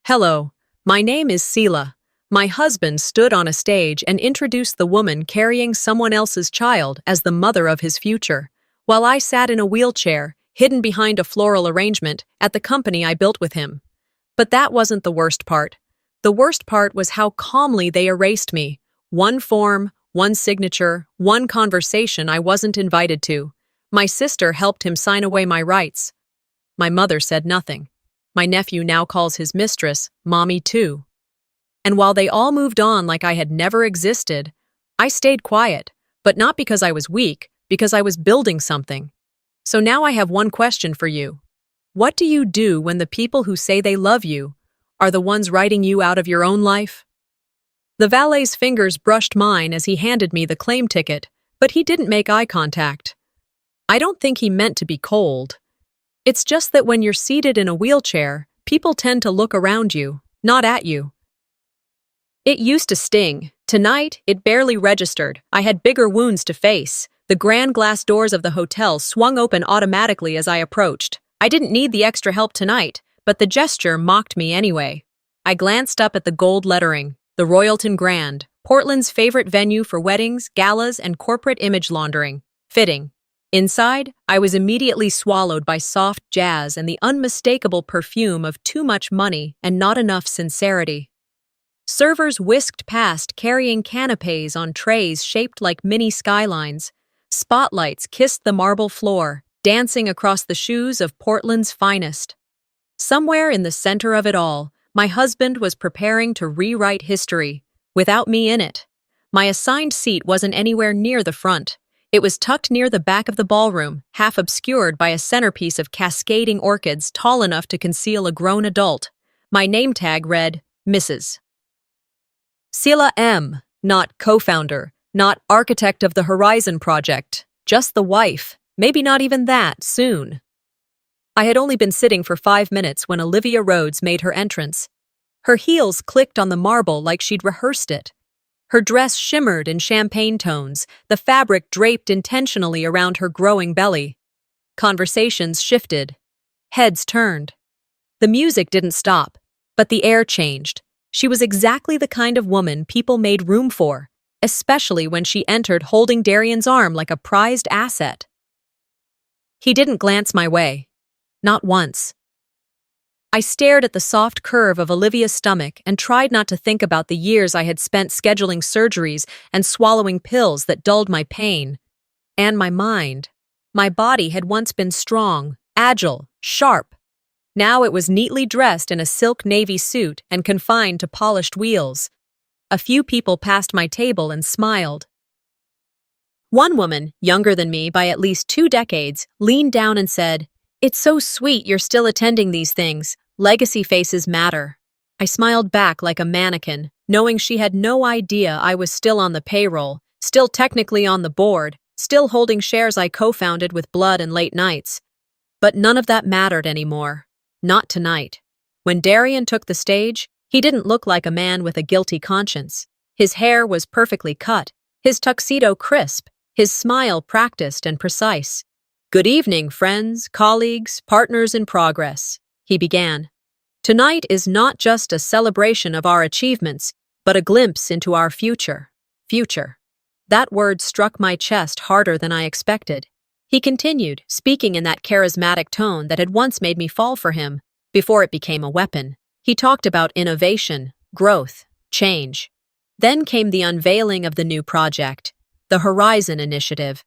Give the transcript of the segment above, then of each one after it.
Hello, my name is Selah. My husband stood on a stage and introduced the woman carrying someone else's child as the mother of his future, while I sat in a wheelchair, hidden behind a floral arrangement, at the company I built with him. But that wasn't the worst part. The worst part was how calmly they erased me. One form, one signature, one conversation I wasn't invited to. My sister helped him sign away my rights. My mother said nothing. My nephew now calls his mistress Mommy too. And while they all moved on like I had never existed, I stayed quiet, but not because I was weak, because I was building something. So now I have one question for you. What do you do when the people who say they love you are the ones writing you out of your own life? The valet's fingers brushed mine as he handed me the claim ticket, but he didn't make eye contact. I don't think he meant to be cold. It's just that when you're seated in a wheelchair, people tend to look around you, not at you. It used to sting. Tonight, it barely registered. I had bigger wounds to face. The grand glass doors of the hotel swung open automatically as I approached. I didn't need the extra help tonight, but the gesture mocked me anyway. I glanced up at the gold lettering, the Royalton Grand, Portland's favorite venue for weddings, galas, and corporate image laundering. Fitting. Inside, I was immediately swallowed by soft jazz and the unmistakable perfume of too much money and not enough sincerity. Servers whisked past carrying canapes on trays shaped like mini skylines. Spotlights kissed the marble floor, dancing across the shoes of Portland's finest. Somewhere in the center of it all, my husband was preparing to rewrite history, without me in it. My assigned seat wasn't anywhere near the front. It was tucked near the back of the ballroom, half obscured by a centerpiece of cascading orchids tall enough to conceal a grown adult. My name tag read, Mrs. Selah M., not co-founder, not architect of the Horizon Project, just the wife, maybe not even that, soon. I had only been sitting for 5 minutes when Olivia Rhodes made her entrance. Her heels clicked on the marble like she'd rehearsed it. Her dress shimmered in champagne tones, the fabric draped intentionally around her growing belly. Conversations shifted. Heads turned. The music didn't stop, but the air changed. She was exactly the kind of woman people made room for, especially when she entered holding Darian's arm like a prized asset. He didn't glance my way. Not once. I stared at the soft curve of Olivia's stomach and tried not to think about the years I had spent scheduling surgeries and swallowing pills that dulled my pain. And my mind. My body had once been strong, agile, sharp. Now it was neatly dressed in a silk navy suit and confined to polished wheels. A few people passed my table and smiled. One woman, younger than me by at least 2 decades, leaned down and said, "It's so sweet you're still attending these things. Legacy faces matter." I smiled back like a mannequin, knowing she had no idea I was still on the payroll, still technically on the board, still holding shares I co-founded with blood and late nights. But none of that mattered anymore. Not tonight. When Darian took the stage, he didn't look like a man with a guilty conscience. His hair was perfectly cut, his tuxedo crisp, his smile practiced and precise. "Good evening, friends, colleagues, partners in progress," he began. "Tonight is not just a celebration of our achievements, but a glimpse into our future. Future." That word struck my chest harder than I expected. He continued, speaking in that charismatic tone that had once made me fall for him, before it became a weapon. He talked about innovation, growth, change. Then came the unveiling of the new project, the Horizon Initiative.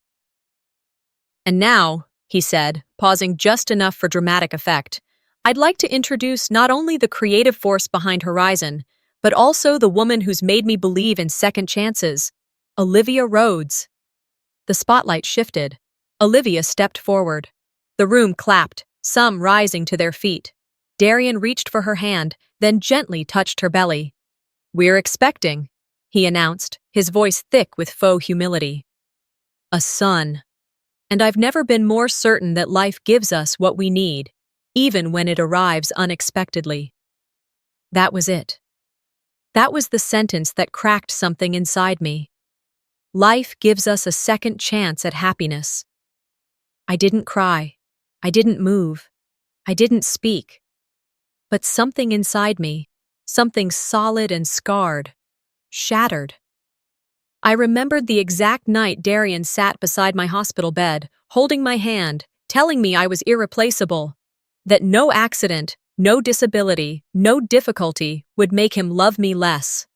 "And now," he said, pausing just enough for dramatic effect, "I'd like to introduce not only the creative force behind Horizon, but also the woman who's made me believe in second chances, Olivia Rhodes." The spotlight shifted. Olivia stepped forward. The room clapped, some rising to their feet. Darian reached for her hand, then gently touched her belly. "We're expecting," he announced, his voice thick with faux humility. "A son. And I've never been more certain that life gives us what we need, even when it arrives unexpectedly." That was it. That was the sentence that cracked something inside me. Life gives us a second chance at happiness. I didn't cry. I didn't move. I didn't speak. But something inside me, something solid and scarred, shattered. I remembered the exact night Darian sat beside my hospital bed, holding my hand, telling me I was irreplaceable, that no accident, no disability, no difficulty would make him love me less.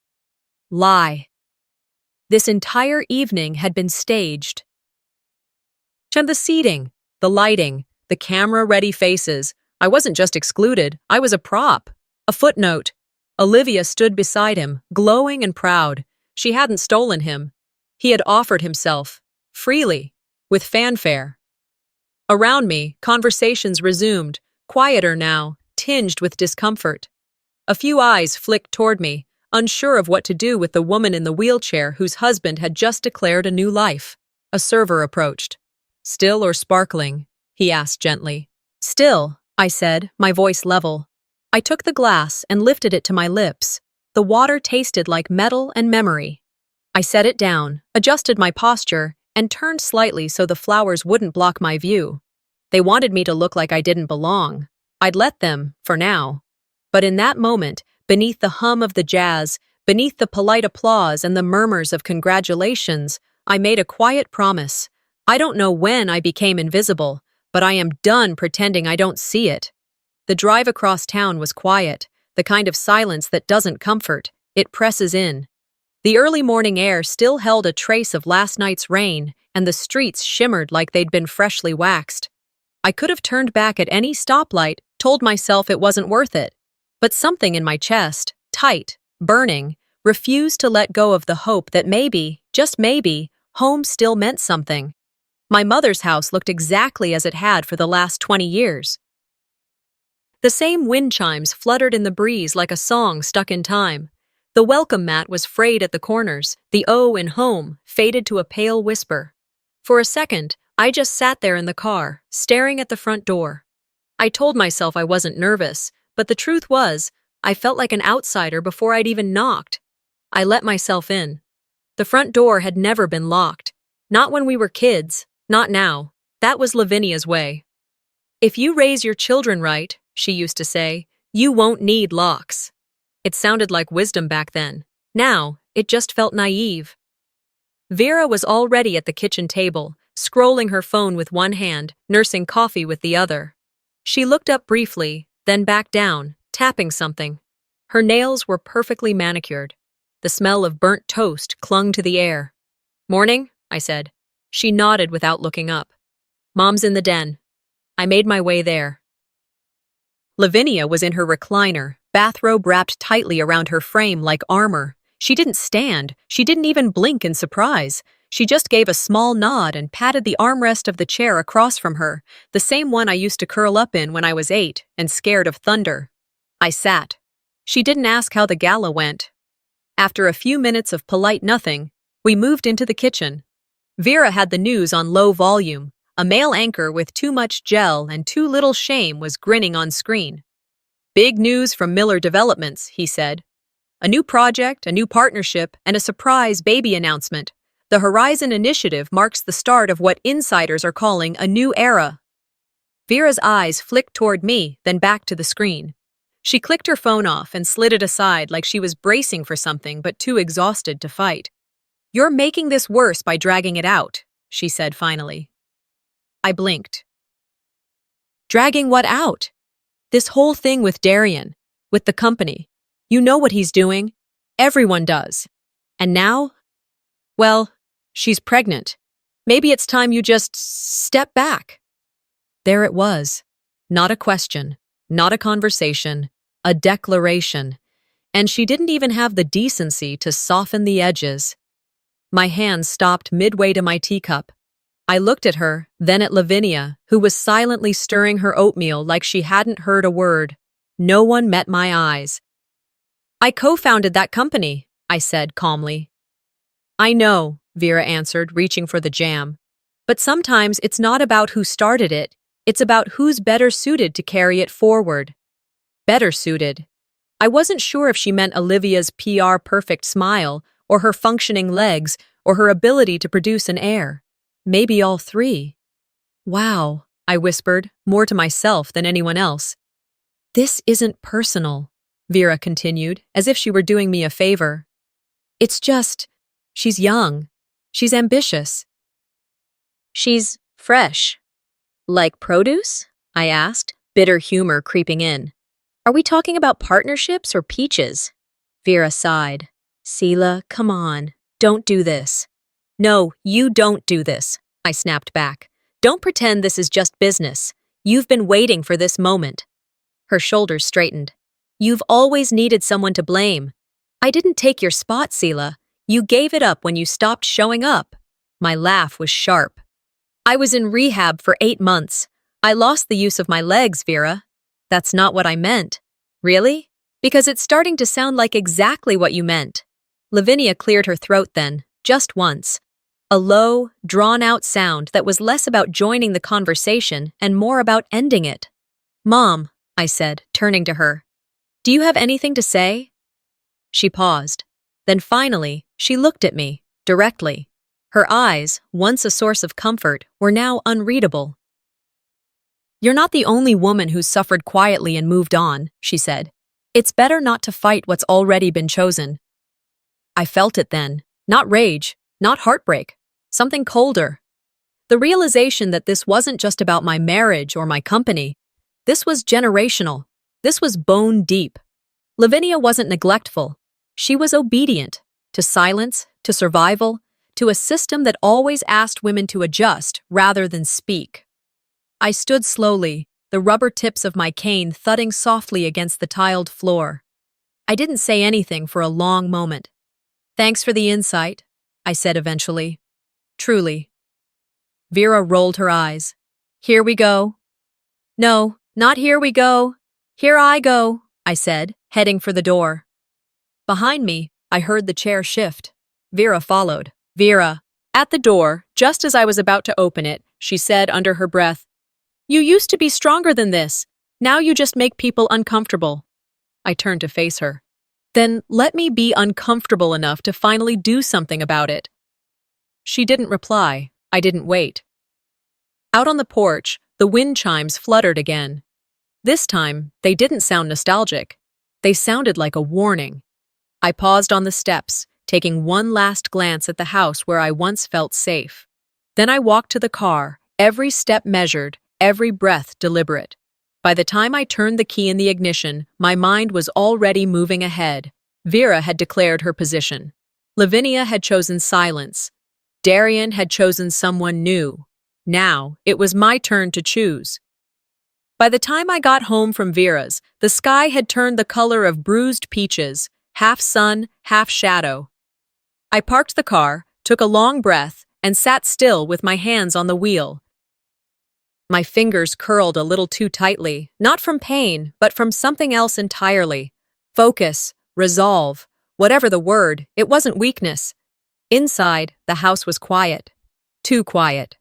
Lie. This entire evening had been staged. And the seating, the lighting, the camera-ready faces. I wasn't just excluded, I was a prop. A footnote. Olivia stood beside him, glowing and proud. She hadn't stolen him. He had offered himself, freely, with fanfare. Around me, conversations resumed, quieter now, tinged with discomfort. A few eyes flicked toward me, unsure of what to do with the woman in the wheelchair whose husband had just declared a new life. A server approached. "Still or sparkling?" he asked gently. "Still," I said, my voice level. I took the glass and lifted it to my lips. The water tasted like metal and memory. I set it down, adjusted my posture, and turned slightly so the flowers wouldn't block my view. They wanted me to look like I didn't belong. I'd let them, for now. But in that moment, beneath the hum of the jazz, beneath the polite applause and the murmurs of congratulations, I made a quiet promise. I don't know when I became invisible, but I am done pretending I don't see it. The drive across town was quiet, the kind of silence that doesn't comfort, it presses in. The early morning air still held a trace of last night's rain, and the streets shimmered like they'd been freshly waxed. I could have turned back at any stoplight, told myself it wasn't worth it. But something in my chest, tight, burning, refused to let go of the hope that maybe, just maybe, home still meant something. My mother's house looked exactly as it had for the last 20 years. The same wind chimes fluttered in the breeze like a song stuck in time. The welcome mat was frayed at the corners, the O in home faded to a pale whisper. For a second, I just sat there in the car, staring at the front door. I told myself I wasn't nervous, but the truth was, I felt like an outsider before I'd even knocked. I let myself in. The front door had never been locked. Not when we were kids, not now. That was Lavinia's way. "If you raise your children right," she used to say, "you won't need locks." It sounded like wisdom back then. Now, it just felt naive. Vera was already at the kitchen table, scrolling her phone with one hand, nursing coffee with the other. She looked up briefly, then back down, tapping something. Her nails were perfectly manicured. The smell of burnt toast clung to the air. "Morning," I said. She nodded without looking up. "Mom's in the den." I made my way there. Lavinia was in her recliner, bathrobe wrapped tightly around her frame like armor. She didn't stand, she didn't even blink in surprise. She just gave a small nod and patted the armrest of the chair across from her, the same one I used to curl up in when I was 8 and scared of thunder. I sat. She didn't ask how the gala went. After a few minutes of polite nothing, we moved into the kitchen. Vera had the news on low volume. A male anchor with too much gel and too little shame was grinning on screen. "Big news from Miller Developments," he said. "A new project, a new partnership, and a surprise baby announcement. The Horizon Initiative marks the start of what insiders are calling a new era." Vera's eyes flicked toward me, then back to the screen. She clicked her phone off and slid it aside like she was bracing for something but too exhausted to fight. "You're making this worse by dragging it out," she said finally. I blinked. "Dragging what out?" "This whole thing with Darian, with the company. You know what he's doing. Everyone does. And now? Well, she's pregnant. Maybe it's time you just step back." There it was. Not a question, not a conversation, a declaration. And she didn't even have the decency to soften the edges. My hand stopped midway to my teacup. I looked at her, then at Lavinia, who was silently stirring her oatmeal like she hadn't heard a word. No one met my eyes. "I co-founded that company," I said calmly. "I know," Vera answered, reaching for the jam. "But sometimes it's not about who started it, it's about who's better suited to carry it forward." Better suited. I wasn't sure if she meant Olivia's PR perfect smile, or her functioning legs, or her ability to produce an heir. Maybe all three. "Wow," I whispered, more to myself than anyone else. "This isn't personal. Vera continued, as if she were doing me a favor. It's just, she's young. She's ambitious. She's fresh. Like produce? I asked, bitter humor creeping in. Are we talking about partnerships or peaches? Vera sighed. Selah, come on. Don't do this. No, you don't do this, I snapped back. Don't pretend this is just business. You've been waiting for this moment. Her shoulders straightened. You've always needed someone to blame. I didn't take your spot, Selah. You gave it up when you stopped showing up. My laugh was sharp. I was in rehab for 8 months. I lost the use of my legs, Vera. That's not what I meant. Really? Because it's starting to sound like exactly what you meant. Lavinia cleared her throat then, just once. A low, drawn-out sound that was less about joining the conversation and more about ending it. Mom, I said, turning to her. Do you have anything to say? She paused. Then finally, she looked at me, directly. Her eyes, once a source of comfort, were now unreadable. You're not the only woman who's suffered quietly and moved on, she said. It's better not to fight what's already been chosen. I felt it then. Not rage, not heartbreak. Something colder. The realization that this wasn't just about my marriage or my company. This was generational. This was bone deep. Lavinia wasn't neglectful. She was obedient. To silence, to survival, to a system that always asked women to adjust rather than speak. I stood slowly, the rubber tips of my cane thudding softly against the tiled floor. I didn't say anything for a long moment. Thanks for the insight, I said eventually. Truly. Vera rolled her eyes. Here we go. No, not here we go. Here I go, I said, heading for the door. Behind me, I heard the chair shift. Vera followed. Vera. At the door, just as I was about to open it, she said under her breath, You used to be stronger than this. Now you just make people uncomfortable. I turned to face her. Then let me be uncomfortable enough to finally do something about it. She didn't reply. I didn't wait. Out on the porch, the wind chimes fluttered again. This time, they didn't sound nostalgic. They sounded like a warning. I paused on the steps, taking one last glance at the house where I once felt safe. Then I walked to the car, every step measured, every breath deliberate. By the time I turned the key in the ignition, my mind was already moving ahead. Vera had declared her position. Lavinia had chosen silence. Darian had chosen someone new. Now, it was my turn to choose. By the time I got home from Vera's, the sky had turned the color of bruised peaches, half sun, half shadow. I parked the car, took a long breath, and sat still with my hands on the wheel. My fingers curled a little too tightly, not from pain, but from something else entirely. Focus, resolve, whatever the word, it wasn't weakness. Inside, the house was quiet. Too quiet.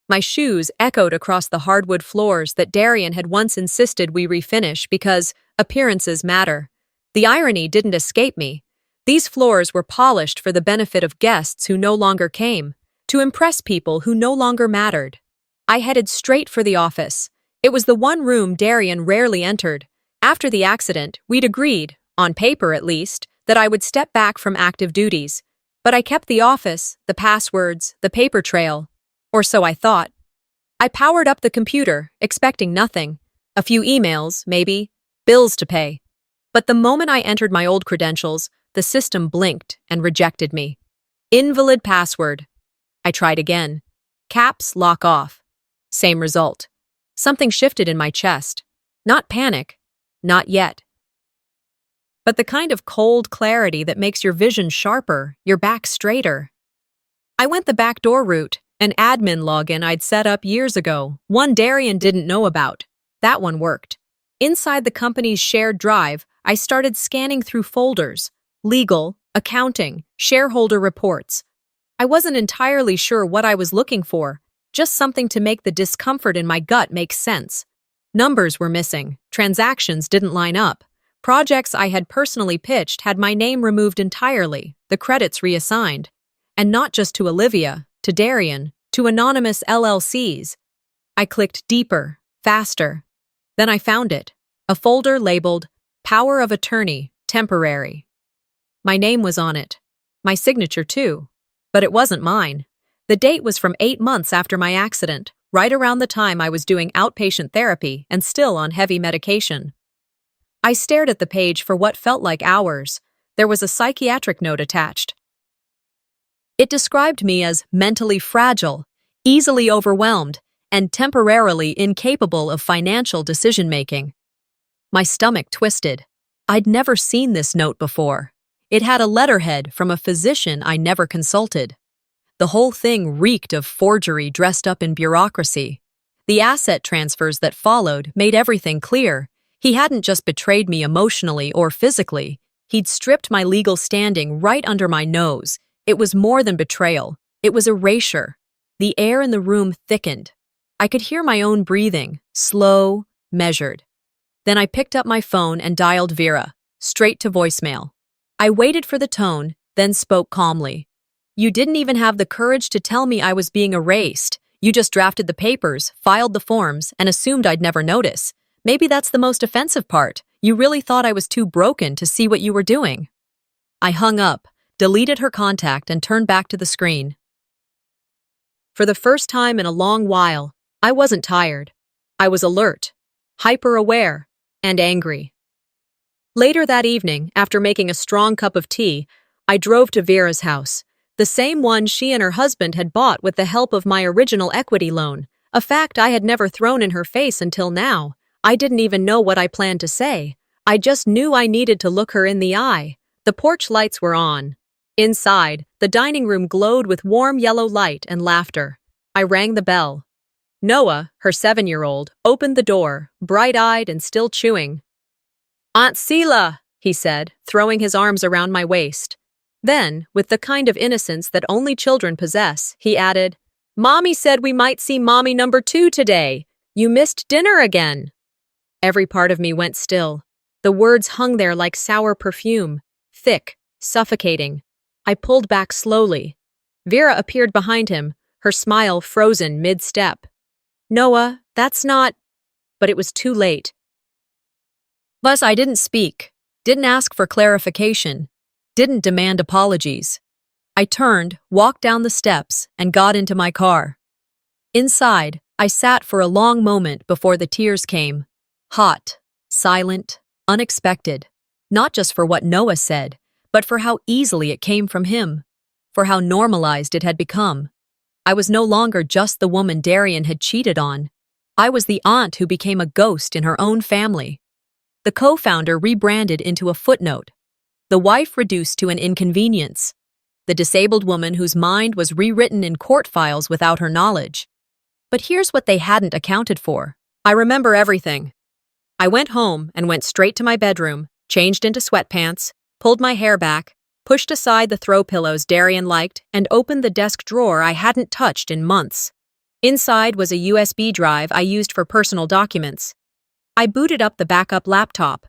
My shoes echoed across the hardwood floors that Darian had once insisted we refinish because appearances matter. The irony didn't escape me. These floors were polished for the benefit of guests who no longer came, to impress people who no longer mattered. I headed straight for the office. It was the one room Darian rarely entered. After the accident, we'd agreed, on paper at least, that I would step back from active duties. But I kept the office, the passwords, the paper trail. Or so I thought. I powered up the computer, expecting nothing. A few emails, maybe, bills to pay. But the moment I entered my old credentials, the system blinked and rejected me. Invalid password. I tried again. Caps lock off. Same result. Something shifted in my chest. Not panic. Not yet. But the kind of cold clarity that makes your vision sharper, your back straighter. I went the backdoor route, an admin login I'd set up years ago, one Darian didn't know about. That one worked. Inside the company's shared drive, I started scanning through folders, legal, accounting, shareholder reports. I wasn't entirely sure what I was looking for, just something to make the discomfort in my gut make sense. Numbers were missing, transactions didn't line up. Projects I had personally pitched had my name removed entirely, the credits reassigned. And not just to Olivia, to Darian, to anonymous LLCs. I clicked deeper, faster. Then I found it, a folder labeled Power of attorney, temporary. My name was on it. My signature, too. But it wasn't mine. The date was from 8 months after my accident, right around the time I was doing outpatient therapy and still on heavy medication. I stared at the page for what felt like hours. There was a psychiatric note attached. It described me as mentally fragile, easily overwhelmed, and temporarily incapable of financial decision-making. My stomach twisted. I'd never seen this note before. It had a letterhead from a physician I never consulted. The whole thing reeked of forgery dressed up in bureaucracy. The asset transfers that followed made everything clear. He hadn't just betrayed me emotionally or physically. He'd stripped my legal standing right under my nose. It was more than betrayal. It was erasure. The air in the room thickened. I could hear my own breathing, slow, measured. Then I picked up my phone and dialed Vera, straight to voicemail. I waited for the tone, then spoke calmly. You didn't even have the courage to tell me I was being erased. You just drafted the papers, filed the forms, and assumed I'd never notice. Maybe that's the most offensive part. You really thought I was too broken to see what you were doing. I hung up, deleted her contact, and turned back to the screen. For the first time in a long while, I wasn't tired. I was alert, hyper-aware, and angry. Later that evening, after making a strong cup of tea, I drove to Vera's house, the same one she and her husband had bought with the help of my original equity loan, a fact I had never thrown in her face until now. I didn't even know what I planned to say. I just knew I needed to look her in the eye. The porch lights were on. Inside, the dining room glowed with warm yellow light and laughter. I rang the bell. Noah, her 7-year-old, opened the door, bright-eyed and still chewing. "Aunt Selah," he said, throwing his arms around my waist. Then, with the kind of innocence that only children possess, he added, "Mommy said we might see Mommy number 2 today. You missed dinner again." Every part of me went still. The words hung there like sour perfume, thick, suffocating. I pulled back slowly. Vera appeared behind him, her smile frozen mid-step. "Noah, that's not—" But it was too late. Plus, I didn't speak, didn't ask for clarification, didn't demand apologies. I turned, walked down the steps, and got into my car. Inside, I sat for a long moment before the tears came. Hot, silent, unexpected. Not just for what Noah said, but for how easily it came from him. For how normalized it had become. I was no longer just the woman Darian had cheated on. I was the aunt who became a ghost in her own family. The co-founder rebranded into a footnote. The wife reduced to an inconvenience. The disabled woman whose mind was rewritten in court files without her knowledge. But here's what they hadn't accounted for. I remember everything. I went home and went straight to my bedroom, changed into sweatpants, pulled my hair back, pushed aside the throw pillows Darian liked, and opened the desk drawer I hadn't touched in months. Inside was a USB drive I used for personal documents. I booted up the backup laptop,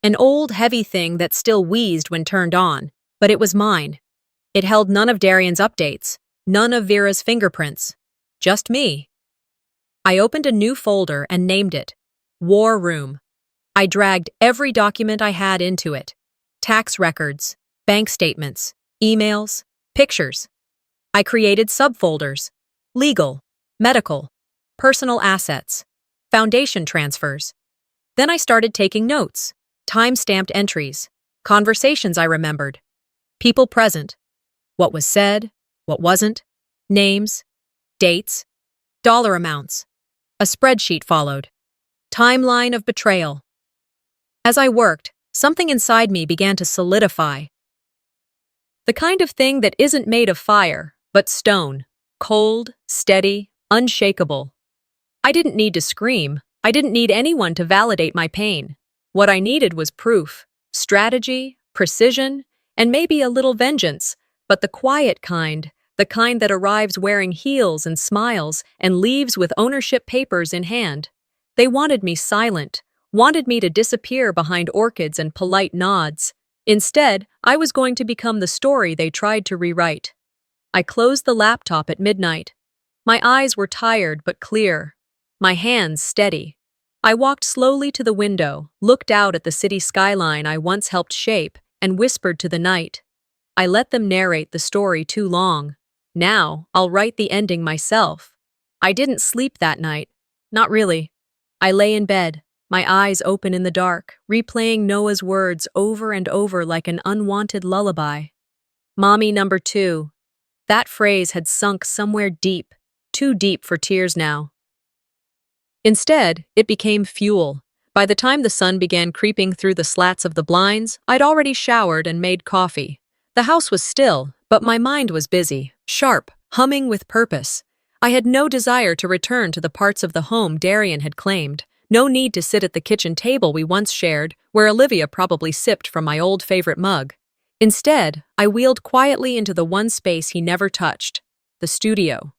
an old, heavy thing that still wheezed when turned on, but it was mine. It held none of Darian's updates, none of Vera's fingerprints, just me. I opened a new folder and named it War Room. I dragged every document I had into it. Tax records, bank statements, emails, pictures. I created subfolders: legal, medical, personal assets, foundation transfers. Then I started taking notes, time-stamped entries, conversations I remembered, people present, what was said, what wasn't, names, dates, dollar amounts. A spreadsheet followed. Timeline of betrayal. As I worked, something inside me began to solidify. The kind of thing that isn't made of fire, but stone, cold, steady, unshakable. I didn't need to scream. I didn't need anyone to validate my pain. What I needed was proof, strategy, precision, and maybe a little vengeance, but the quiet kind, the kind that arrives wearing heels and smiles and leaves with ownership papers in hand. They wanted me silent, wanted me to disappear behind orchids and polite nods. Instead, I was going to become the story they tried to rewrite. I closed the laptop at midnight. My eyes were tired but clear, my hands steady. I walked slowly to the window, looked out at the city skyline I once helped shape, and whispered to the night. I let them narrate the story too long. Now, I'll write the ending myself. I didn't sleep that night. Not really. I lay in bed, my eyes open in the dark, replaying Noah's words over and over like an unwanted lullaby. Mommy number 2. That phrase had sunk somewhere deep, too deep for tears now. Instead, it became fuel. By the time the sun began creeping through the slats of the blinds, I'd already showered and made coffee. The house was still, but my mind was busy, sharp, humming with purpose. I had no desire to return to the parts of the home Darian had claimed, no need to sit at the kitchen table we once shared, where Olivia probably sipped from my old favorite mug. Instead, I wheeled quietly into the one space he never touched, the studio.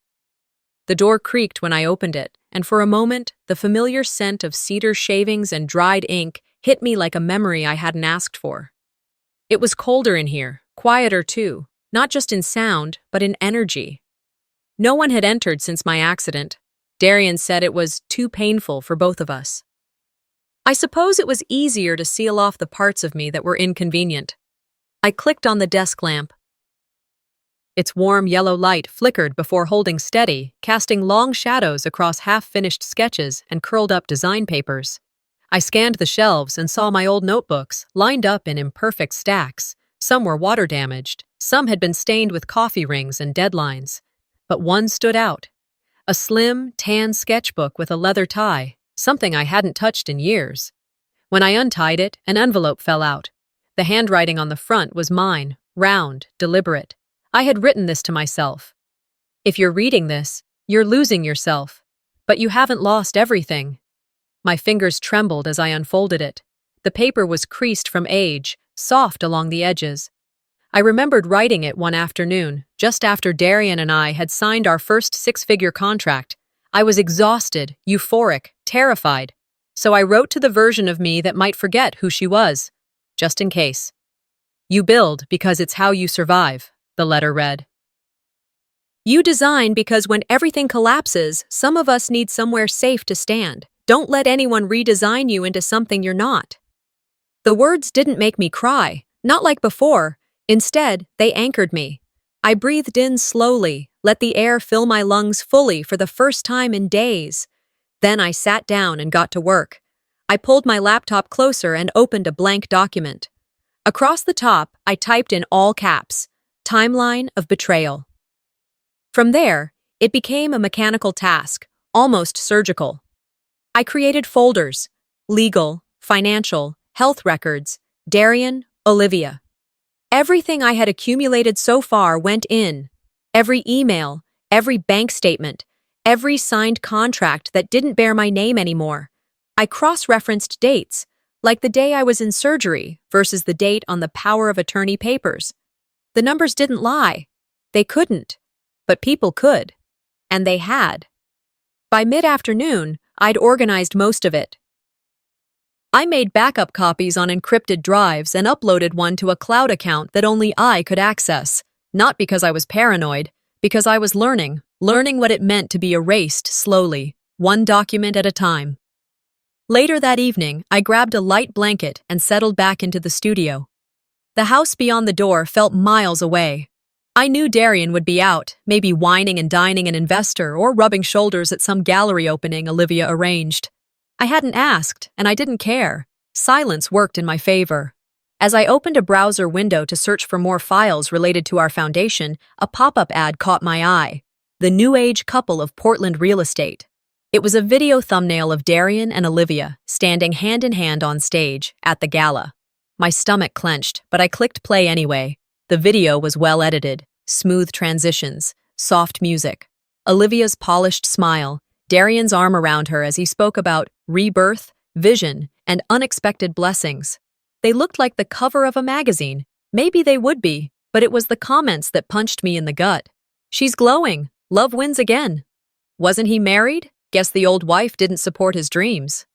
The door creaked when I opened it, and for a moment, the familiar scent of cedar shavings and dried ink hit me like a memory I hadn't asked for. It was colder in here, quieter too, not just in sound, but in energy. No one had entered since my accident. Darian said it was too painful for both of us. I suppose it was easier to seal off the parts of me that were inconvenient. I clicked on the desk lamp. Its warm yellow light flickered before holding steady, casting long shadows across half-finished sketches and curled-up design papers. I scanned the shelves and saw my old notebooks, lined up in imperfect stacks. Some were water-damaged, some had been stained with coffee rings and deadlines. But one stood out. A slim, tan sketchbook with a leather tie, something I hadn't touched in years. When I untied it, an envelope fell out. The handwriting on the front was mine, round, deliberate. I had written this to myself. If you're reading this, you're losing yourself. But you haven't lost everything. My fingers trembled as I unfolded it. The paper was creased from age, soft along the edges. I remembered writing it one afternoon, just after Darian and I had signed our first six-figure contract. I was exhausted, euphoric, terrified. So I wrote to the version of me that might forget who she was, just in case. You build because it's how you survive, the letter read. You design because when everything collapses, some of us need somewhere safe to stand. Don't let anyone redesign you into something you're not. The words didn't make me cry, not like before. Instead, they anchored me. I breathed in slowly, let the air fill my lungs fully for the first time in days. Then I sat down and got to work. I pulled my laptop closer and opened a blank document. Across the top, I typed in all caps, "Timeline of betrayal." From there, it became a mechanical task, almost surgical. I created folders: legal, financial, health records, Darian, Olivia. Everything I had accumulated so far went in. Every email, every bank statement, every signed contract that didn't bear my name anymore. I cross-referenced dates, like the day I was in surgery versus the date on the power of attorney papers. The numbers didn't lie. They couldn't. But people could. And they had. By mid-afternoon, I'd organized most of it. I made backup copies on encrypted drives and uploaded one to a cloud account that only I could access. Not because I was paranoid, because I was learning what it meant to be erased slowly, one document at a time. Later that evening, I grabbed a light blanket and settled back into the studio. The house beyond the door felt miles away. I knew Darian would be out, maybe whining and dining an investor or rubbing shoulders at some gallery opening Olivia arranged. I hadn't asked, and I didn't care. Silence worked in my favor. As I opened a browser window to search for more files related to our foundation, a pop-up ad caught my eye. The New Age couple of Portland real estate. It was a video thumbnail of Darian and Olivia standing hand in hand on stage at the gala. My stomach clenched, but I clicked play anyway. The video was well edited, smooth transitions, soft music. Olivia's polished smile, Darian's arm around her as he spoke about rebirth, vision, and unexpected blessings. They looked like the cover of a magazine. Maybe they would be, but it was the comments that punched me in the gut. She's glowing. Love wins again. Wasn't he married? Guess the old wife didn't support his dreams.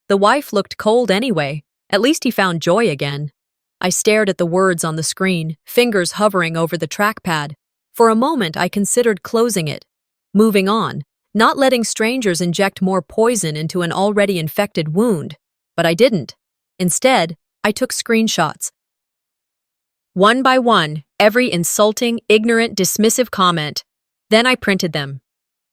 The wife looked cold anyway. At least he found joy again. I stared at the words on the screen, fingers hovering over the trackpad. For a moment, I considered closing it, moving on, not letting strangers inject more poison into an already infected wound. But I didn't. Instead, I took screenshots. One by one, every insulting, ignorant, dismissive comment. Then I printed them.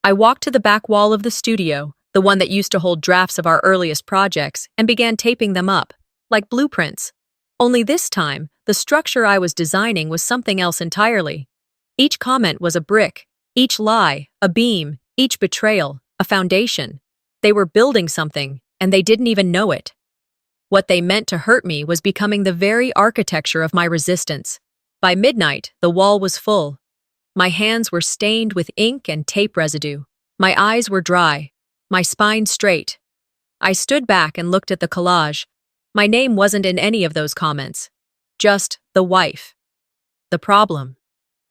I walked to the back wall of the studio, the one that used to hold drafts of our earliest projects, and began taping them up, like blueprints. Only this time, the structure I was designing was something else entirely. Each comment was a brick, each lie, a beam, each betrayal, a foundation. They were building something, and they didn't even know it. What they meant to hurt me was becoming the very architecture of my resistance. By midnight, the wall was full. My hands were stained with ink and tape residue. My eyes were dry, my spine straight. I stood back and looked at the collage. My name wasn't in any of those comments. Just the wife. The problem.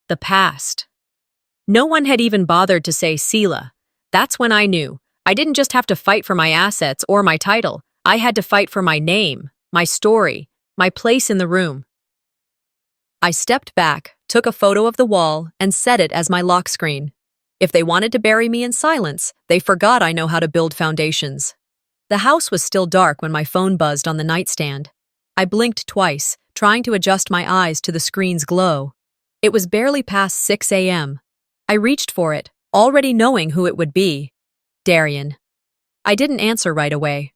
The past. No one had even bothered to say Selah. That's when I knew. I didn't just have to fight for my assets or my title. I had to fight for my name, my story, my place in the room. I stepped back, took a photo of the wall, and set it as my lock screen. If they wanted to bury me in silence, they forgot I know how to build foundations. The house was still dark when my phone buzzed on the nightstand. I blinked twice, trying to adjust my eyes to the screen's glow. It was barely past 6 a.m. I reached for it, already knowing who it would be. Darian. I didn't answer right away.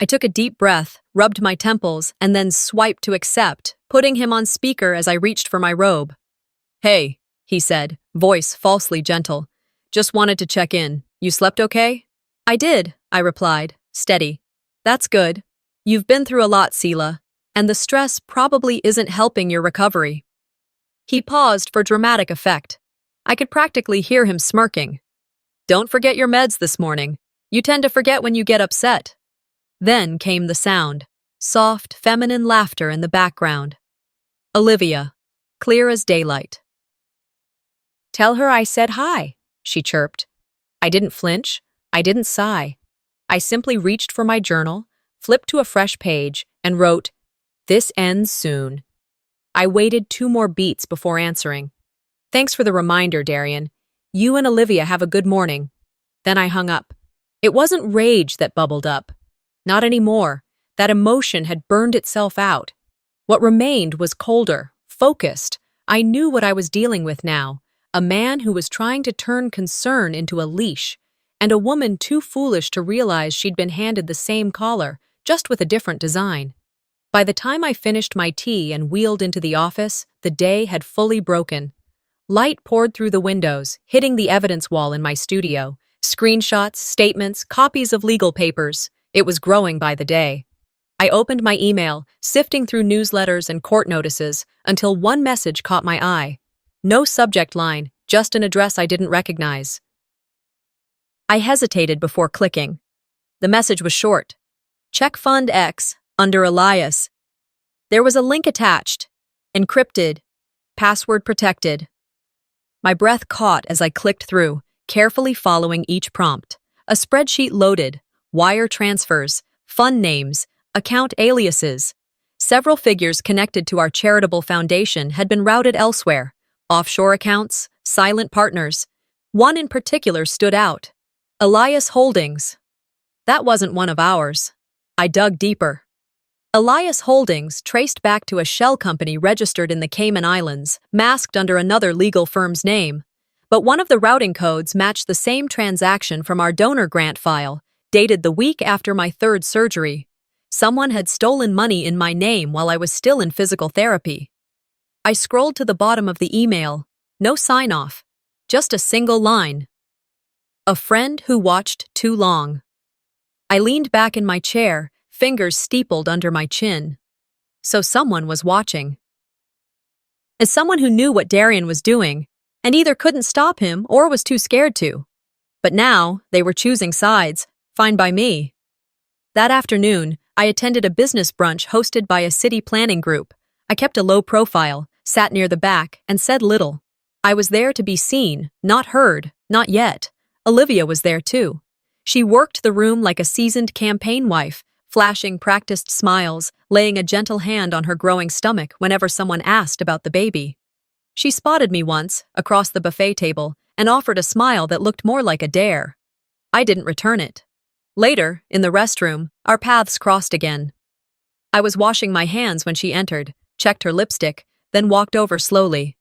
I took a deep breath, rubbed my temples, and then swiped to accept, putting him on speaker as I reached for my robe. "Hey," he said, voice falsely gentle. "Just wanted to check in. You slept okay?" "I did," I replied, steady. "That's good. You've been through a lot, Selah, and the stress probably isn't helping your recovery." He paused for dramatic effect. I could practically hear him smirking. "Don't forget your meds this morning. You tend to forget when you get upset." Then came the sound, soft, feminine laughter in the background. Olivia, clear as daylight. "Tell her I said hi," she chirped. I didn't flinch. I didn't sigh. I simply reached for my journal, flipped to a fresh page, and wrote, "This ends soon." I waited 2 more beats before answering. "Thanks for the reminder, Darian. You and Olivia have a good morning." Then I hung up. It wasn't rage that bubbled up. Not anymore. That emotion had burned itself out. What remained was colder, focused. I knew what I was dealing with now. A man who was trying to turn concern into a leash, and a woman too foolish to realize she'd been handed the same collar, just with a different design. By the time I finished my tea and wheeled into the office, the day had fully broken. Light poured through the windows, hitting the evidence wall in my studio. Screenshots, statements, copies of legal papers. It was growing by the day. I opened my email, sifting through newsletters and court notices, until one message caught my eye. No subject line, just an address I didn't recognize. I hesitated before clicking. The message was short. Check Fund X, under Elias. There was a link attached. Encrypted. Password protected. My breath caught as I clicked through, carefully following each prompt. A spreadsheet loaded. Wire transfers, fund names, account aliases. Several figures connected to our charitable foundation had been routed elsewhere. Offshore accounts, silent partners. One in particular stood out. Elias Holdings. That wasn't one of ours. I dug deeper. Elias Holdings traced back to a shell company registered in the Cayman Islands, masked under another legal firm's name. But one of the routing codes matched the same transaction from our donor grant file, dated the week after my 3rd surgery. Someone had stolen money in my name while I was still in physical therapy. I scrolled to the bottom of the email. No sign-off. Just a single line. A friend who watched too long. I leaned back in my chair, fingers steepled under my chin. So someone was watching. As someone who knew what Darian was doing, and either couldn't stop him or was too scared to. But now, they were choosing sides. Fine by me. That afternoon, I attended a business brunch hosted by a city planning group. I kept a low profile, sat near the back, and said little. I was there to be seen, not heard, not yet. Olivia was there too. She worked the room like a seasoned campaign wife, flashing practiced smiles, laying a gentle hand on her growing stomach whenever someone asked about the baby. She spotted me once, across the buffet table, and offered a smile that looked more like a dare. I didn't return it. Later, in the restroom, our paths crossed again. I was washing my hands when she entered, checked her lipstick, then walked over slowly.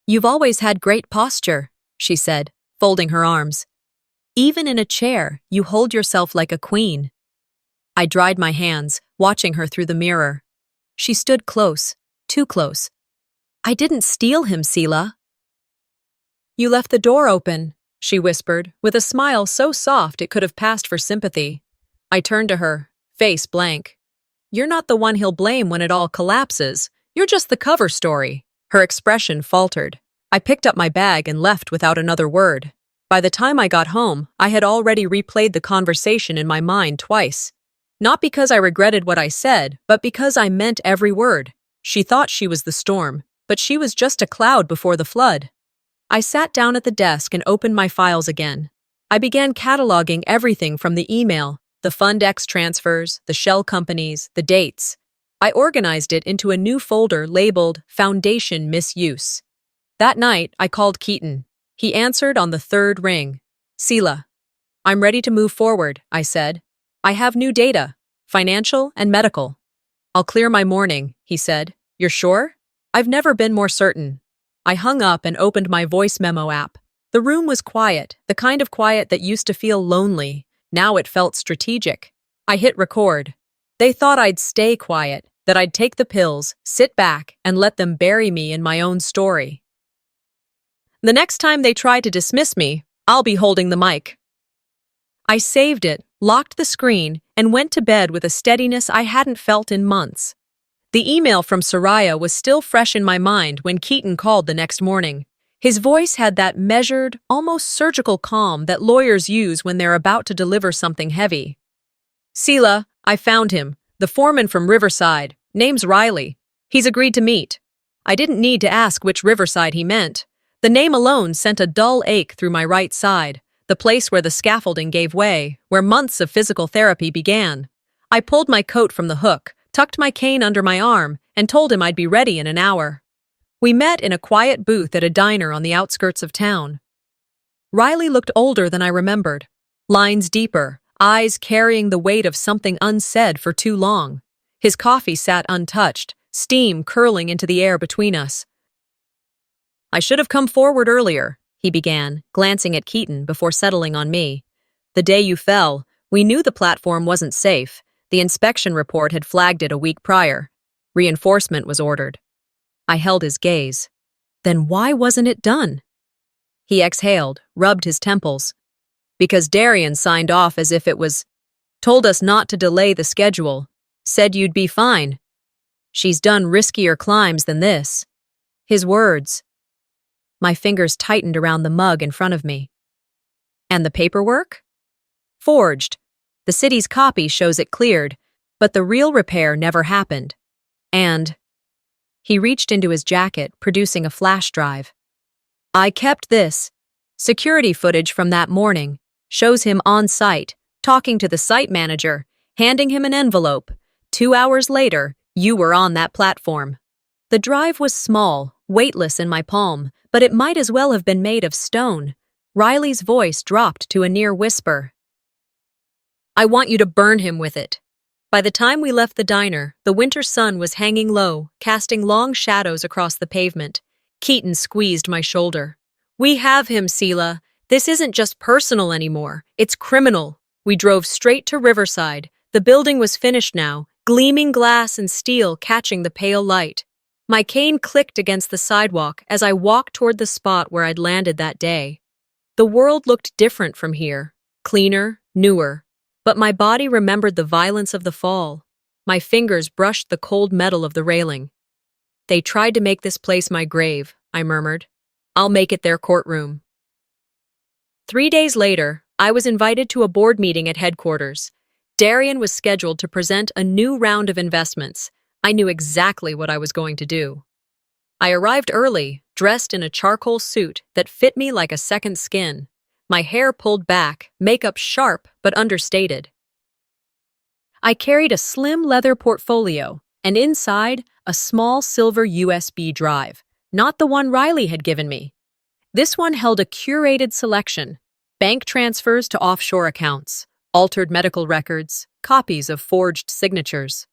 "You've always had great posture," she said, folding her arms. "Even in a chair, you hold yourself like a queen." I dried my hands, watching her through the mirror. She stood close, too close. "I didn't steal him, Selah." "You left the door open," she whispered, with a smile so soft it could have passed for sympathy. I turned to her, face blank. "You're not the one he'll blame when it all collapses. You're just the cover story." Her expression faltered. I picked up my bag and left without another word. By the time I got home, I had already replayed the conversation in my mind twice. Not because I regretted what I said, but because I meant every word. She thought she was the storm, but she was just a cloud before the flood. I sat down at the desk and opened my files again. I began cataloging everything from the email, the Fund X transfers, the shell companies, the dates. I organized it into a new folder labeled Foundation Misuse. That night, I called Keaton. He answered on the third ring. "Selah, I'm ready to move forward," I said. "I have new data, financial and medical." "I'll clear my morning," he said. "You're sure?" "I've never been more certain." I hung up and opened my voice memo app. The room was quiet, the kind of quiet that used to feel lonely. Now it felt strategic. I hit record. They thought I'd stay quiet, that I'd take the pills, sit back, and let them bury me in my own story. The next time they try to dismiss me, I'll be holding the mic. I saved it, locked the screen, and went to bed with a steadiness I hadn't felt in months. The email from Soraya was still fresh in my mind when Keaton called the next morning. His voice had that measured, almost surgical calm that lawyers use when they're about to deliver something heavy. "Selah, I found him, the foreman from Riverside. Name's Riley. He's agreed to meet." I didn't need to ask which Riverside he meant. The name alone sent a dull ache through my right side, the place where the scaffolding gave way, where months of physical therapy began. I pulled my coat from the hook, tucked my cane under my arm, and told him I'd be ready in an hour. We met in a quiet booth at a diner on the outskirts of town. Riley looked older than I remembered. Lines deeper, eyes carrying the weight of something unsaid for too long. His coffee sat untouched, steam curling into the air between us. "I should have come forward earlier," he began, glancing at Keaton before settling on me. "The day you fell, we knew the platform wasn't safe. The inspection report had flagged it a week prior. Reinforcement was ordered." I held his gaze. "Then why wasn't it done?" He exhaled, rubbed his temples. "Because Darian signed off as if it was. Told us not to delay the schedule. Said you'd be fine. She's done riskier climbs than this." His words. My fingers tightened around the mug in front of me. "And the paperwork?" "Forged. The city's copy shows it cleared, but the real repair never happened. And..." He reached into his jacket, producing a flash drive. "I kept this. Security footage from that morning. Shows him on site, talking to the site manager, handing him an envelope. 2 hours later, you were on that platform." The drive was small, weightless in my palm, but it might as well have been made of stone. Riley's voice dropped to a near whisper. "I want you to burn him with it." By the time we left the diner, the winter sun was hanging low, casting long shadows across the pavement. Keaton squeezed my shoulder. "We have him, Selah. This isn't just personal anymore. It's criminal." We drove straight to Riverside. The building was finished now, gleaming glass and steel catching the pale light. My cane clicked against the sidewalk as I walked toward the spot where I'd landed that day. The world looked different from here, cleaner, newer, but my body remembered the violence of the fall. My fingers brushed the cold metal of the railing. "They tried to make this place my grave," I murmured. "I'll make it their courtroom." 3 days later, I was invited to a board meeting at headquarters. Darian was scheduled to present a new round of investments. I knew exactly what I was going to do. I arrived early, dressed in a charcoal suit that fit me like a second skin. My hair pulled back, makeup sharp but understated. I carried a slim leather portfolio, and inside, a small silver USB drive, not the one Riley had given me. This one held a curated selection: Bank transfers to offshore accounts, altered medical records, copies of forged signatures.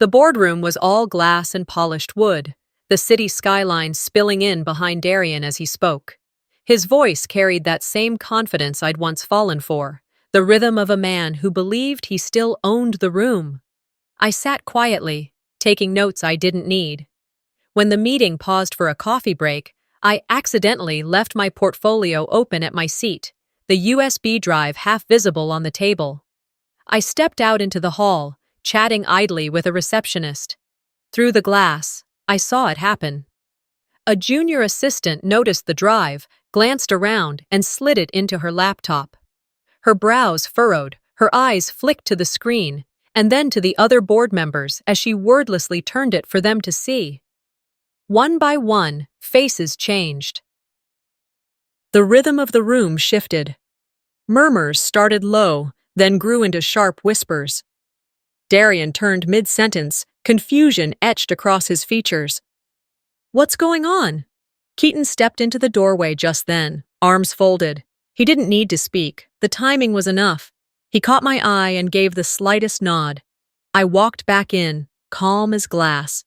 The boardroom was all glass and polished wood, the city skyline spilling in behind Darian as he spoke. His voice carried that same confidence I'd once fallen for, the rhythm of a man who believed he still owned the room. I sat quietly, taking notes I didn't need. When the meeting paused for a coffee break, I accidentally left my portfolio open at my seat, the USB drive half visible on the table. I stepped out into the hall, chatting idly with a receptionist. Through the glass, I saw it happen. A junior assistant noticed the drive, glanced around, and slid it into her laptop. Her brows furrowed, her eyes flicked to the screen, and then to the other board members as she wordlessly turned it for them to see. One by one, faces changed. The rhythm of the room shifted. Murmurs started low, then grew into sharp whispers. Darian turned mid-sentence, confusion etched across his features. "What's going on?" Keaton stepped into the doorway just then, arms folded. He didn't need to speak. The timing was enough. He caught my eye and gave the slightest nod. I walked back in, calm as glass.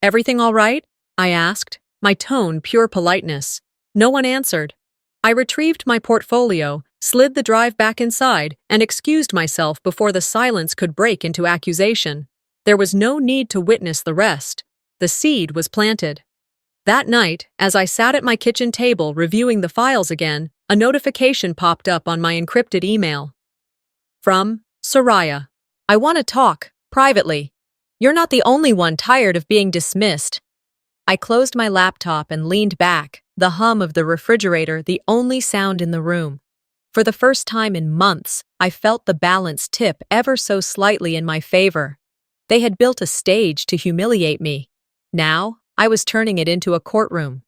"Everything all right?" I asked, my tone pure politeness. No one answered. I retrieved my portfolio, slid the drive back inside, and excused myself before the silence could break into accusation. There was no need to witness the rest. The seed was planted. That night, as I sat at my kitchen table reviewing the files again, a notification popped up on my encrypted email. From Soraya. "I want to talk, privately. You're not the only one tired of being dismissed." I closed my laptop and leaned back, the hum of the refrigerator the only sound in the room. For the first time in months, I felt the balance tip ever so slightly in my favor. They had built a stage to humiliate me. Now, I was turning it into a courtroom.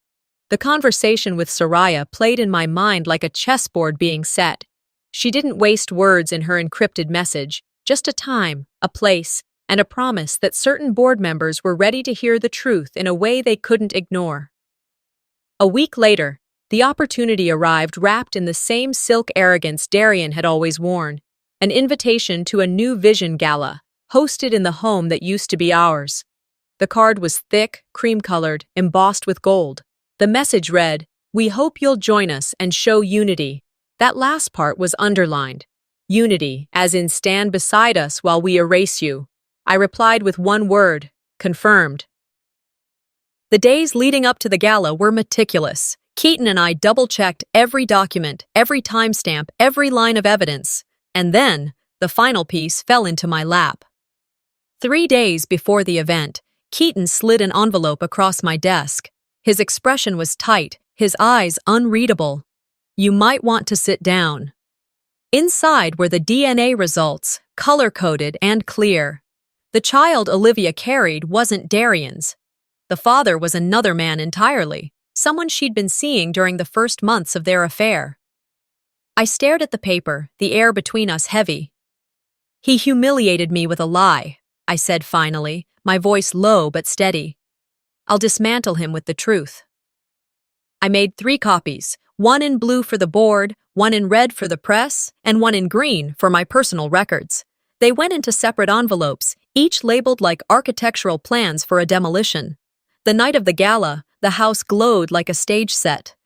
The conversation with Soraya played in my mind like a chessboard being set. She didn't waste words in her encrypted message, just a time, a place, and a promise that certain board members were ready to hear the truth in a way they couldn't ignore. A week later, the opportunity arrived wrapped in the same silk arrogance Darian had always worn, an invitation to a new vision gala, hosted in the home that used to be ours. The card was thick, cream-colored, embossed with gold. The message read, "We hope you'll join us and show unity." That last part was underlined. Unity, as in stand beside us while we erase you. I replied with one word, confirmed. The days leading up to the gala were meticulous. Keaton and I double-checked every document, every timestamp, every line of evidence. And then, the final piece fell into my lap. 3 days before the event, Keaton slid an envelope across my desk. His expression was tight, his eyes unreadable. "You might want to sit down." Inside were the DNA results, color-coded and clear. The child Olivia carried wasn't Darian's. The father was another man entirely, someone she'd been seeing during the first months of their affair. I stared at the paper, the air between us heavy. "He humiliated me with a lie," I said finally, my voice low but steady. "I'll dismantle him with the truth." I made 3 copies, one in blue for the board, one in red for the press, and one in green for my personal records. They went into separate envelopes, each labeled like architectural plans for a demolition. The night of the gala, the house glowed like a stage set.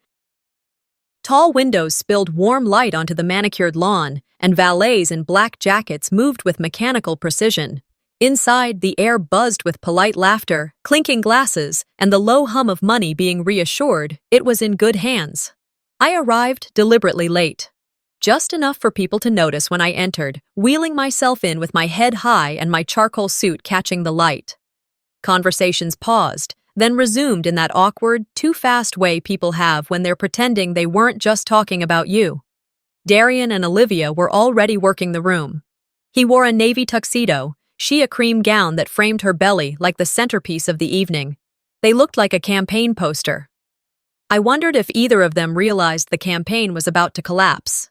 Tall windows spilled warm light onto the manicured lawn, and valets in black jackets moved with mechanical precision. Inside, the air buzzed with polite laughter, clinking glasses, and the low hum of money being reassured it was in good hands. I arrived deliberately late. Just enough for people to notice when I entered, wheeling myself in with my head high and my charcoal suit catching the light. Conversations paused, then resumed in that awkward, too-fast way people have when they're pretending they weren't just talking about you. Darian and Olivia were already working the room. He wore a navy tuxedo, she a cream gown that framed her belly like the centerpiece of the evening. They looked like a campaign poster. I wondered if either of them realized the campaign was about to collapse.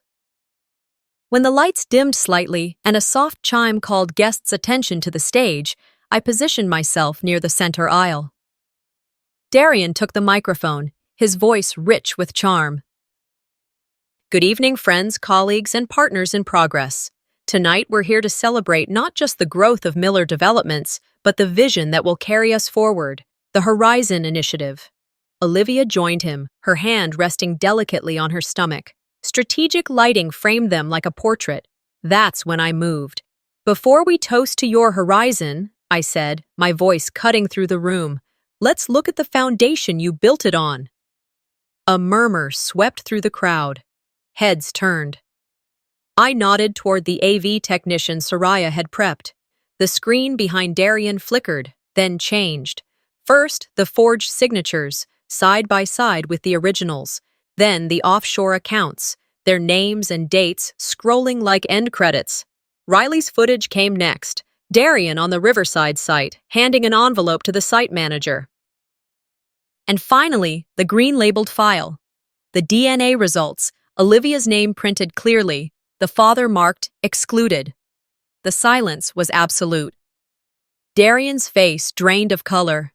When the lights dimmed slightly and a soft chime called guests' attention to the stage, I positioned myself near the center aisle. Darian took the microphone, his voice rich with charm. Good evening, friends, colleagues, and partners in progress. Tonight, we're here to celebrate not just the growth of Miller Developments, but the vision that will carry us forward, the Horizon Initiative. Olivia joined him, her hand resting delicately on her stomach. Strategic lighting framed them like a portrait. That's when I moved. Before we toast to your horizon, I said, my voice cutting through the room, let's look at the foundation you built it on. A murmur swept through the crowd. Heads turned. I nodded toward the AV technician Soraya had prepped. The screen behind Darian flickered, then changed. First, the forged signatures, side by side with the originals. Then the offshore accounts, their names and dates scrolling like end credits. Riley's footage came next. Darian on the Riverside site, handing an envelope to the site manager. And finally, the green-labeled file. The DNA results, Olivia's name printed clearly, the father marked excluded. The silence was absolute. Darian's face drained of color.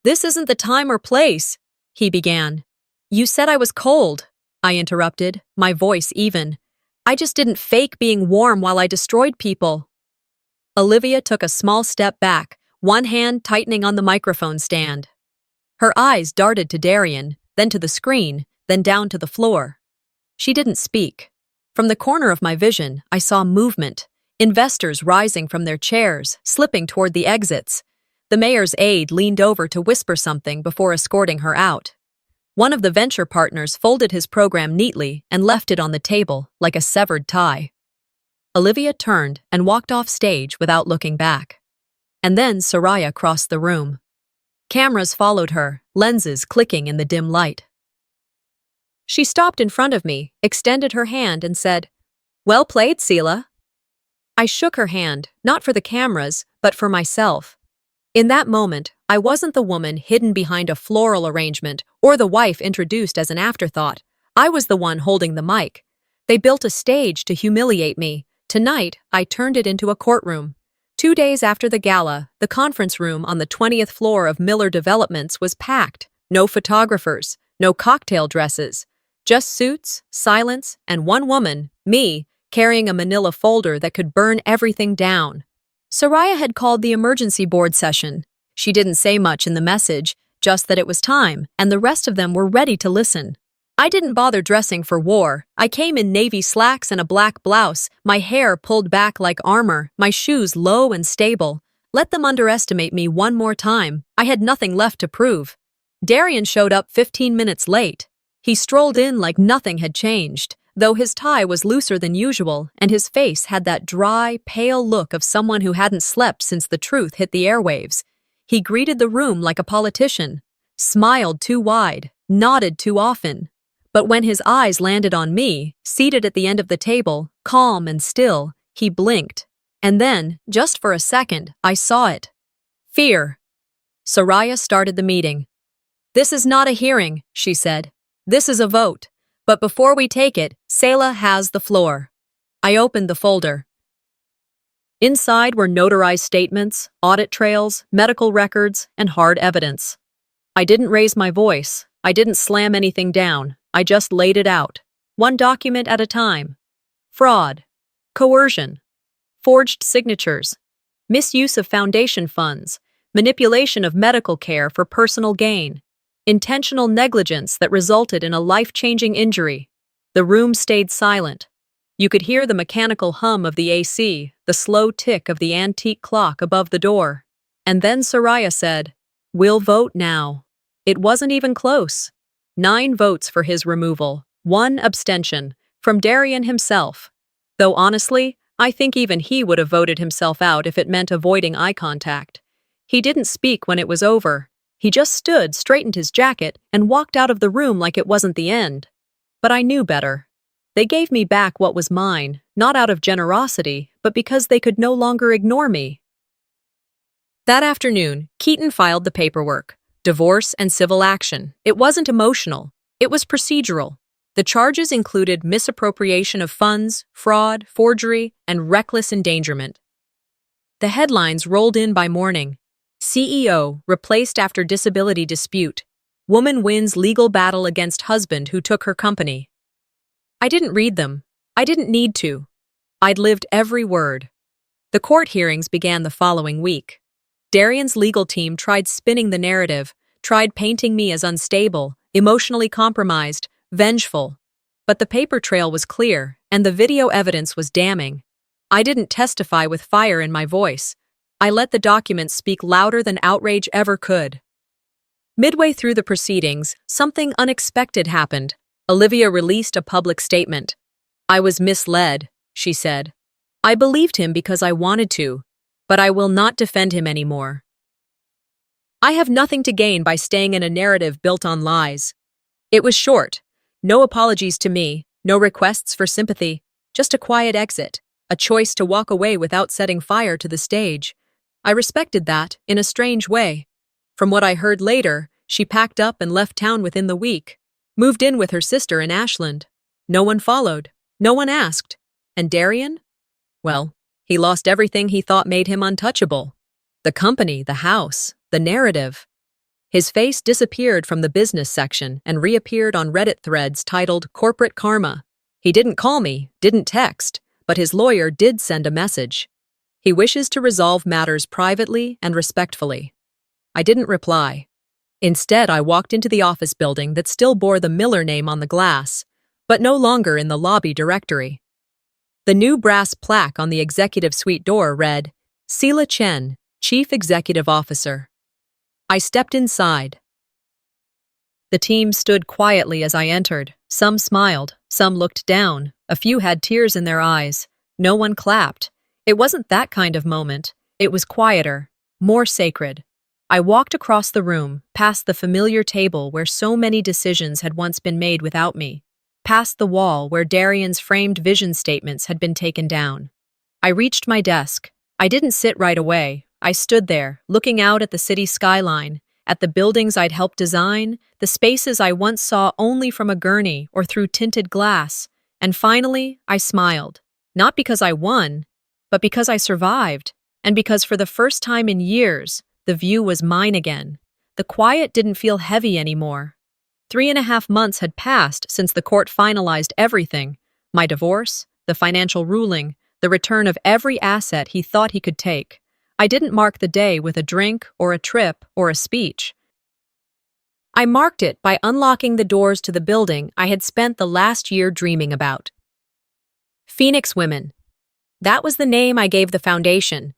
This isn't the time or place, he began. You said I was cold, I interrupted, my voice even. I just didn't fake being warm while I destroyed people. Olivia took a small step back, one hand tightening on the microphone stand. Her eyes darted to Darian, then to the screen, then down to the floor. She didn't speak. From the corner of my vision, I saw movement, investors rising from their chairs, slipping toward the exits. The mayor's aide leaned over to whisper something before escorting her out. One of the venture partners folded his program neatly and left it on the table like a severed tie. Olivia turned and walked off stage without looking back. And then Soraya crossed the room. Cameras followed her, lenses clicking in the dim light. She stopped in front of me, extended her hand, and said, "Well played, Selah." I shook her hand, not for the cameras, but for myself. In that moment, I wasn't the woman hidden behind a floral arrangement or the wife introduced as an afterthought. I was the one holding the mic. They built a stage to humiliate me. Tonight, I turned it into a courtroom. 2 days after the gala, the conference room on the 20th floor of Miller Developments was packed. No photographers, no cocktail dresses. Just suits, silence, and one woman, me, carrying a manila folder that could burn everything down. Soraya had called the emergency board session. She didn't say much in the message, just that it was time, and the rest of them were ready to listen. I didn't bother dressing for war. I came in navy slacks and a black blouse, my hair pulled back like armor, my shoes low and stable. Let them underestimate me one more time. I had nothing left to prove. Darian showed up 15 minutes late. He strolled in like nothing had changed, though his tie was looser than usual, and his face had that dry, pale look of someone who hadn't slept since the truth hit the airwaves. He greeted the room like a politician, smiled too wide, nodded too often. But when his eyes landed on me, seated at the end of the table, calm and still, he blinked. And then, just for a second, I saw it. Fear. Soraya started the meeting. "This is not a hearing," she said. "This is a vote. But before we take it, Selah has the floor." I opened the folder. Inside were notarized statements, audit trails, medical records, and hard evidence. I didn't raise my voice. I didn't slam anything down. I just laid it out, one document at a time. Fraud, coercion, forged signatures, misuse of foundation funds, manipulation of medical care for personal gain, intentional negligence that resulted in a life-changing injury. The room stayed silent. You could hear the mechanical hum of the AC, the slow tick of the antique clock above the door. And then Soraya said, "We'll vote now." It wasn't even close. 9 votes for his removal, 1 abstention, from Darian himself. Though honestly, I think even he would have voted himself out if it meant avoiding eye contact. He didn't speak when it was over. He just stood, straightened his jacket, and walked out of the room like it wasn't the end. But I knew better. They gave me back what was mine, not out of generosity, but because they could no longer ignore me. That afternoon, Keaton filed the paperwork. Divorce and civil action. It wasn't emotional. It was procedural. The charges included misappropriation of funds, fraud, forgery, and reckless endangerment. The headlines rolled in by morning. CEO replaced after disability dispute. Woman wins legal battle against husband who took her company. I didn't read them. I didn't need to. I'd lived every word. The court hearings began the following week. Darian's legal team tried spinning the narrative, tried painting me as unstable, emotionally compromised, vengeful. But the paper trail was clear, and the video evidence was damning. I didn't testify with fire in my voice. I let the documents speak louder than outrage ever could. Midway through the proceedings, something unexpected happened. Olivia released a public statement. "I was misled," she said. "I believed him because I wanted to, but I will not defend him anymore. I have nothing to gain by staying in a narrative built on lies." It was short. No apologies to me, no requests for sympathy, just a quiet exit, a choice to walk away without setting fire to the stage. I respected that, in a strange way. From what I heard later, she packed up and left town within the week, moved in with her sister in Ashland. No one followed, no one asked. And Darian? Well, he lost everything he thought made him untouchable. The company, the house, the narrative. His face disappeared from the business section and reappeared on Reddit threads titled Corporate Karma. He didn't call me, didn't text, but his lawyer did send a message. He wishes to resolve matters privately and respectfully. I didn't reply. Instead, I walked into the office building that still bore the Miller name on the glass, but no longer in the lobby directory. The new brass plaque on the executive suite door read, Selah Chen, Chief Executive Officer. I stepped inside. The team stood quietly as I entered. Some smiled, some looked down, a few had tears in their eyes. No one clapped. It wasn't that kind of moment. It was quieter, more sacred. I walked across the room, past the familiar table where so many decisions had once been made without me, past the wall where Darian's framed vision statements had been taken down. I reached my desk. I didn't sit right away. I stood there, looking out at the city skyline, at the buildings I'd helped design, the spaces I once saw only from a gurney or through tinted glass, and finally, I smiled. Not because I won, but because I survived, and because for the first time in years, the view was mine again. The quiet didn't feel heavy anymore. 3.5 months had passed since the court finalized everything: my divorce, the financial ruling, the return of every asset he thought he could take. I didn't mark the day with a drink or a trip or a speech. I marked it by unlocking the doors to the building I had spent the last year dreaming about. Phoenix Women. That was the name I gave the foundation.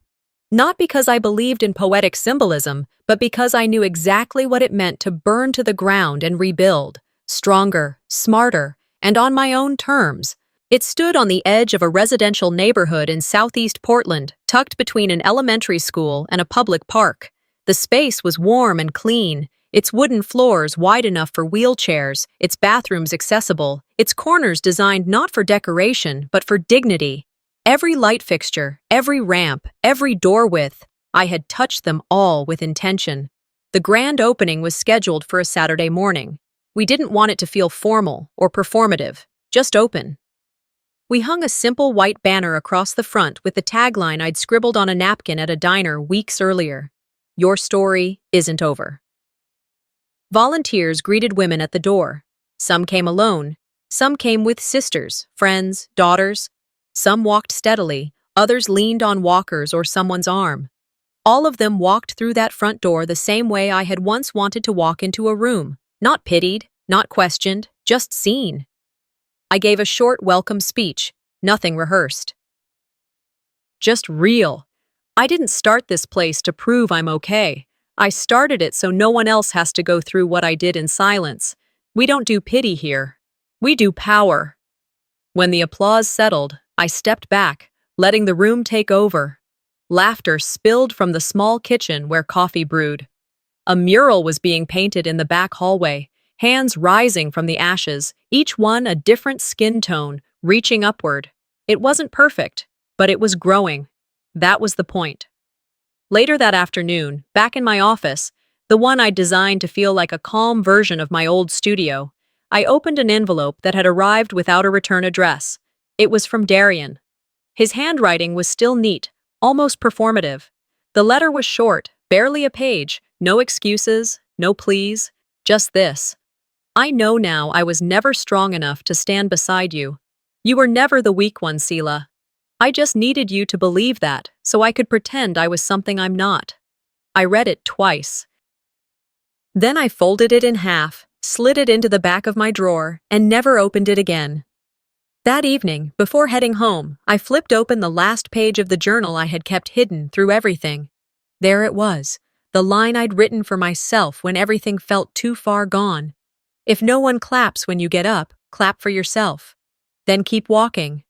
Not because I believed in poetic symbolism, but because I knew exactly what it meant to burn to the ground and rebuild, stronger, smarter, and on my own terms. It stood on the edge of a residential neighborhood in southeast Portland, tucked between an elementary school and a public park. The space was warm and clean, its wooden floors wide enough for wheelchairs, its bathrooms accessible, its corners designed not for decoration, but for dignity. Every light fixture, every ramp, every door width, I had touched them all with intention. The grand opening was scheduled for a Saturday morning. We didn't want it to feel formal or performative, just open. We hung a simple white banner across the front with the tagline I'd scribbled on a napkin at a diner weeks earlier. Your story isn't over. Volunteers greeted women at the door. Some came alone. Some came with sisters, friends, daughters. Some walked steadily. Others leaned on walkers or someone's arm. All of them walked through that front door the same way I had once wanted to walk into a room. Not pitied, not questioned, just seen. I gave a short welcome speech, nothing rehearsed. Just real. I didn't start this place to prove I'm okay. I started it so no one else has to go through what I did in silence. We don't do pity here. We do power. When the applause settled, I stepped back, letting the room take over. Laughter spilled from the small kitchen where coffee brewed. A mural was being painted in the back hallway, hands rising from the ashes, each one a different skin tone, reaching upward. It wasn't perfect, but it was growing. That was the point. Later that afternoon, back in my office, the one I designed to feel like a calm version of my old studio, I opened an envelope that had arrived without a return address. It was from Darian. His handwriting was still neat, almost performative. The letter was short, barely a page, no excuses, no pleas, just this. I know now I was never strong enough to stand beside you. You were never the weak one, Selah. I just needed you to believe that, so I could pretend I was something I'm not. I read it twice. Then I folded it in half, slid it into the back of my drawer, and never opened it again. That evening, before heading home, I flipped open the last page of the journal I had kept hidden through everything. There it was, the line I'd written for myself when everything felt too far gone. If no one claps when you get up, clap for yourself. Then keep walking.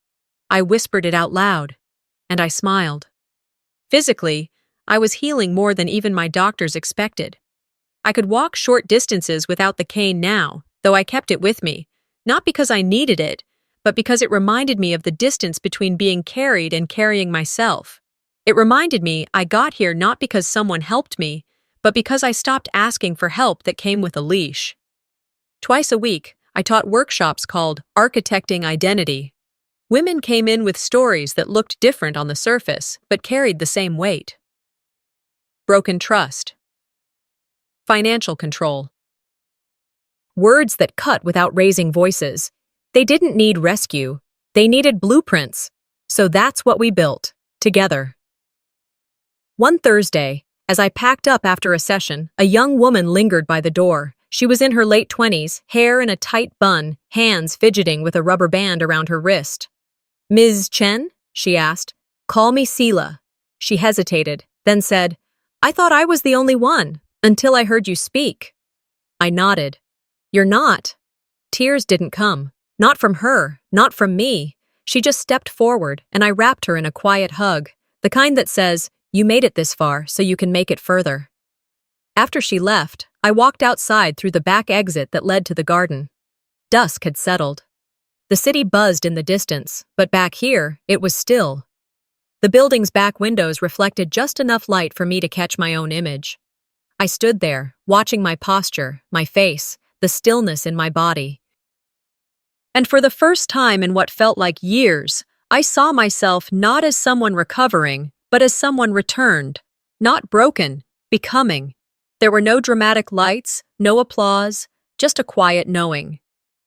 I whispered it out loud, and I smiled. Physically, I was healing more than even my doctors expected. I could walk short distances without the cane now, though I kept it with me, not because I needed it, but because it reminded me of the distance between being carried and carrying myself. It reminded me I got here not because someone helped me, but because I stopped asking for help that came with a leash. Twice a week, I taught workshops called Architecting Identity. Women came in with stories that looked different on the surface, but carried the same weight. Broken trust. Financial control. Words that cut without raising voices. They didn't need rescue. They needed blueprints. So that's what we built, together. One Thursday, as I packed up after a session, a young woman lingered by the door. She was in her late 20s, hair in a tight bun, hands fidgeting with a rubber band around her wrist. "Ms. Chen?" she asked. "Call me Selah." She hesitated, then said, "I thought I was the only one, until I heard you speak." I nodded. "You're not." Tears didn't come. Not from her, not from me. She just stepped forward, and I wrapped her in a quiet hug, the kind that says, "You made it this far, so you can make it further." After she left, I walked outside through the back exit that led to the garden. Dusk had settled. The city buzzed in the distance, but back here, it was still. The building's back windows reflected just enough light for me to catch my own image. I stood there, watching my posture, my face, the stillness in my body. And for the first time in what felt like years, I saw myself not as someone recovering, but as someone returned. Not broken, becoming. There were no dramatic lights, no applause, just a quiet knowing.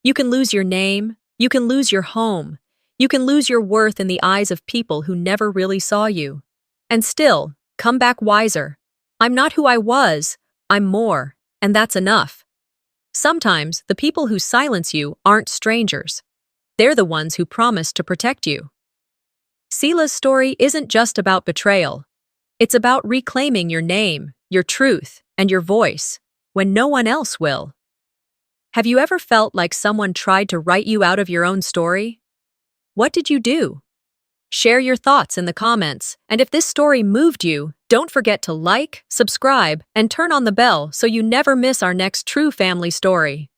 You can lose your name, you can lose your home, you can lose your worth in the eyes of people who never really saw you. And still, come back wiser. I'm not who I was, I'm more, and that's enough. Sometimes, the people who silence you aren't strangers. They're the ones who promise to protect you. Selah's story isn't just about betrayal. It's about reclaiming your name, your truth, and your voice, when no one else will. Have you ever felt like someone tried to write you out of your own story? What did you do? Share your thoughts in the comments, and if this story moved you, don't forget to like, subscribe, and turn on the bell so you never miss our next true family story.